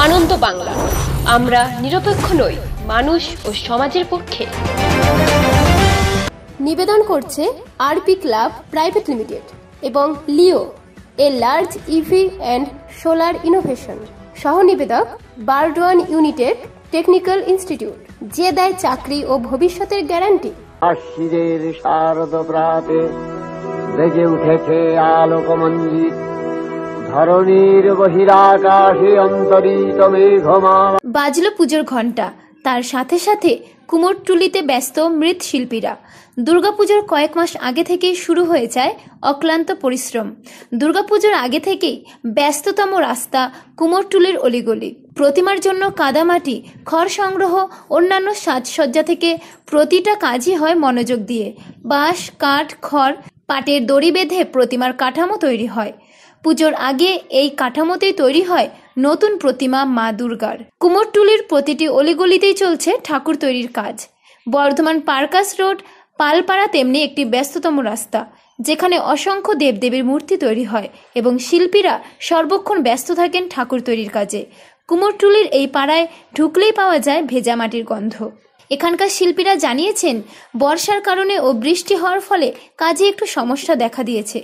আনন্দ বাংলা, আমরা নিরপেক্ষ নই, মানুষ ও সমাজের পক্ষে। নিবেদন করছে আরপি ক্লাব প্রাইভেট লিমিটেড এবং Leo, a large EV and solar innovation. সহ নিবেদক বারডোয়ান ইউনিটেক টেকনিক্যাল ইনস্টিটিউট, যে দেয় চাকরি ও ভবিষ্যতের গ্যারান্টি। আশ্বিরের শারদ প্রাতে বেজে উঠেছে আলোকমঞ্জিত, ধরণীর বহিরাকাশে অন্তরিত মেঘমালা। বাজলো পুজোর ঘণ্টা, তার সাথে সাথে কুমোরটুলিতে ব্যস্ত মৃৎশিল্পীরা। দুর্গাপুজোর কয়েক মাস আগে থেকেই শুরু হয়ে যায় অক্লান্ত পরিশ্রম। দুর্গাপুজোর আগে থেকেই ব্যস্ততম রাস্তা কুমোরটুলির অলিগলি। প্রতিমার জন্য কাদামাটি, খড় সংগ্রহ, অন্যান্য সাজসজ্জা থেকে প্রতিটা কাজই হয় মনোযোগ দিয়ে। বাঁশ, কাঠ, খড়, পাটের দড়ি বেঁধে প্রতিমার কাঠামো তৈরি হয়। পুজোর আগে এই কাঠামোতেই তৈরি হয় নতুন প্রতিমা মা দুর্গার। কুমোরটুলির প্রতিটি অলিগলিতেই চলছে ঠাকুর তৈরির কাজ। বর্ধমান পার্কাস রোড, পালপাড়া তেমনি একটি ব্যস্ততম রাস্তা, যেখানে অসংখ্য দেবদেবীর মূর্তি তৈরি হয় এবং শিল্পীরা সর্বক্ষণ ব্যস্ত থাকেন ঠাকুর তৈরির কাজে। কুমোরটুলির এই পাড়ায় ঢুকলেই পাওয়া যায় ভেজা মাটির গন্ধ। এখানকার শিল্পীরা জানিয়েছেন, বর্ষার কারণে ও বৃষ্টি হওয়ার ফলে কাজে একটু সমস্যা দেখা দিয়েছে।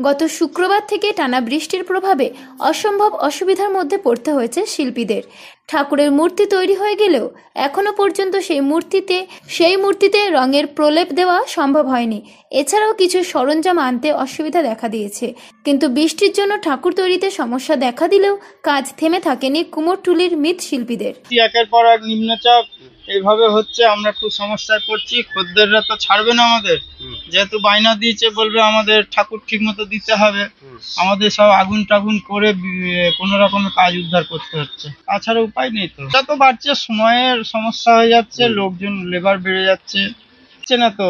গত শুক্রবার থেকে টানা বৃষ্টির প্রভাবে অসম্ভব অসুবিধার মধ্যে পড়তে হয়েছে শিল্পীদের। ঠাকুরের মূর্তি তৈরি হয়ে গেলেও এখনো পর্যন্ত সেই মূর্তিতে রঙের প্রলেপ দেওয়া সম্ভব হয়নি। এছাড়াও কিছু সরঞ্জাম আনতে অসুবিধা দেখা দিয়েছে। কিন্তু বৃষ্টির জন্য ঠাকুর তৈরিতে সমস্যা দেখা দিলেও কাজ থেমে থাকেনি কুমোরটুলির মৃৎশিল্পীদের। একের পর এক নিম্নচাপ এইভাবে হচ্ছে, আমরা খুব সমস্যায় পড়ছি। খদ্দেররা তো ছাড়বে না আমাদের, যেহেতু বায়না দিয়েছে, বলবে আমাদের ঠাকুর ঠিক মতো দিতে হবে। আমাদের সব আগুন টাগুন করে কোন রকমের কাজ উদ্ধার করতে হচ্ছে, তাছাড়া উপায় নেই। তো এটা তো বাড়ছে, সময়ের সমস্যা হয়ে যাচ্ছে, লোকজন লেবার বেড়ে যাচ্ছে না। তো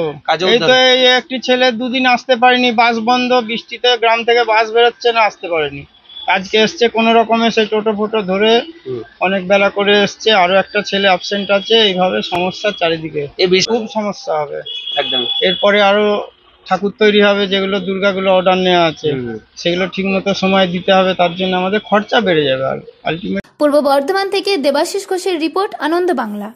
এই তো একটি ছেলে দুদিন আসতে পারেনি, বাস বন্ধ, বৃষ্টিতে গ্রাম থেকে বাস বেরোচ্ছে না, আসতে পারেনি। আজকে এসছে কোন রকমে, সেই টোটো ফোটো ধরে অনেক বেলা করে এসছে। আরো একটা ছেলে অ্যাবসেন্ট আছে। এইভাবে সমস্যা চারিদিকে, খুব সমস্যা হবে একদম। এরপরে আরো ঠাকুর তৈরি হবে, যেগুলো দুর্গাগুলো অর্ডার নেওয়া আছে, সেগুলো ঠিক মতো সময় দিতে হবে। তার জন্য আমাদের খরচা বেড়ে যাবে। আর আলটিমেট। পূর্ব বর্ধমান থেকে দেবাশিস ঘোষের রিপোর্ট, আনন্দ বাংলা।